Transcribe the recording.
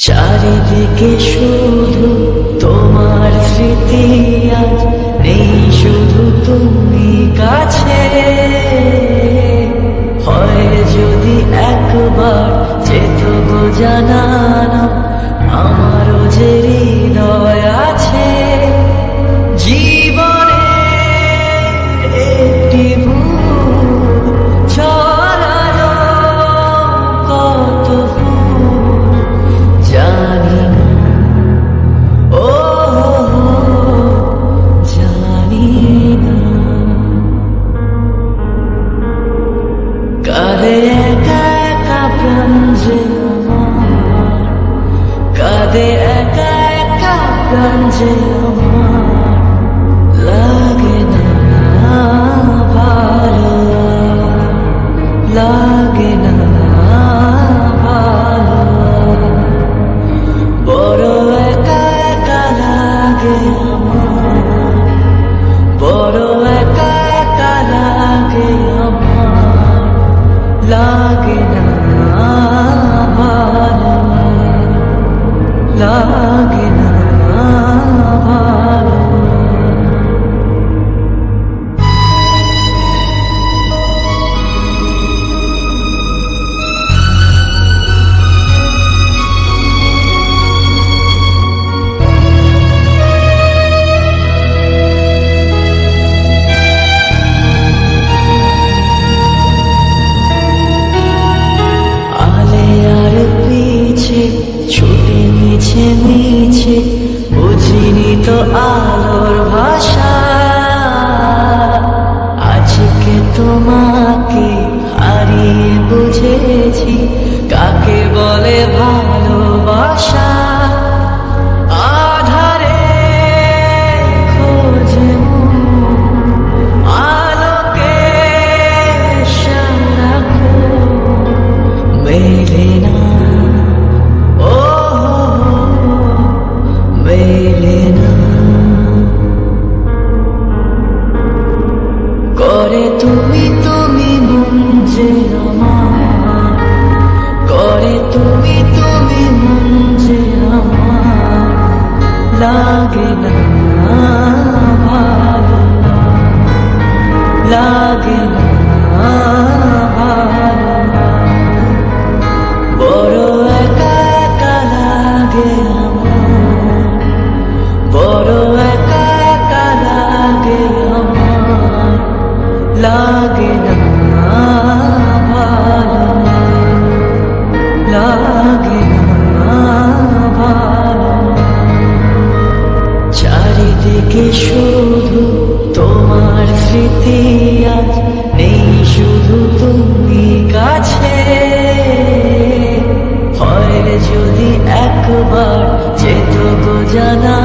চারিদিকে শুধু তোমার স্মৃতি, আজ নেই শুধু তুমি কাছে। হয় যদি একবার যেত গো জানানো, আমারও যে হৃদয় আছে। জীবনে একটি ভুল ছড়ানো কত ফুল জানি না, ও জানি না। কাঁদে একা একা প্রাণ যে আমার, কাঁদে একা একা প্রাণ যে আমার। লাগে না ভালো, লাগে না ভালো, বড় একা একা লাগে আমার, বড় একা একা লাগে আমার। লাগে না ভালো, লাগে না ভালো। ছুটে মিছে মিছে বুঝিনি তো আলোর ভাষা। আজকে তোমাকে হারিয়ে বুঝেছি কাকে বলে ভালোবাসা। আধারে খোঁজে আলোকে সারাক্ষণ মেলে না, মেলে না। করে তুমি তুমি মন যে আমার, করে তুমি তুমি মন যে আমার। লাগে না ভালো, লাগে না ভালো, বড় একা একা লাগে আমার, বড় একা একা লাগে আমার। লাগে না ভালো, লাগে না ভালো। চারিদিকে শুধু তোমার স্মৃতি, আজ নেই শুধু তুমি কাছে। হয় যদি একবার যেত গো জানা,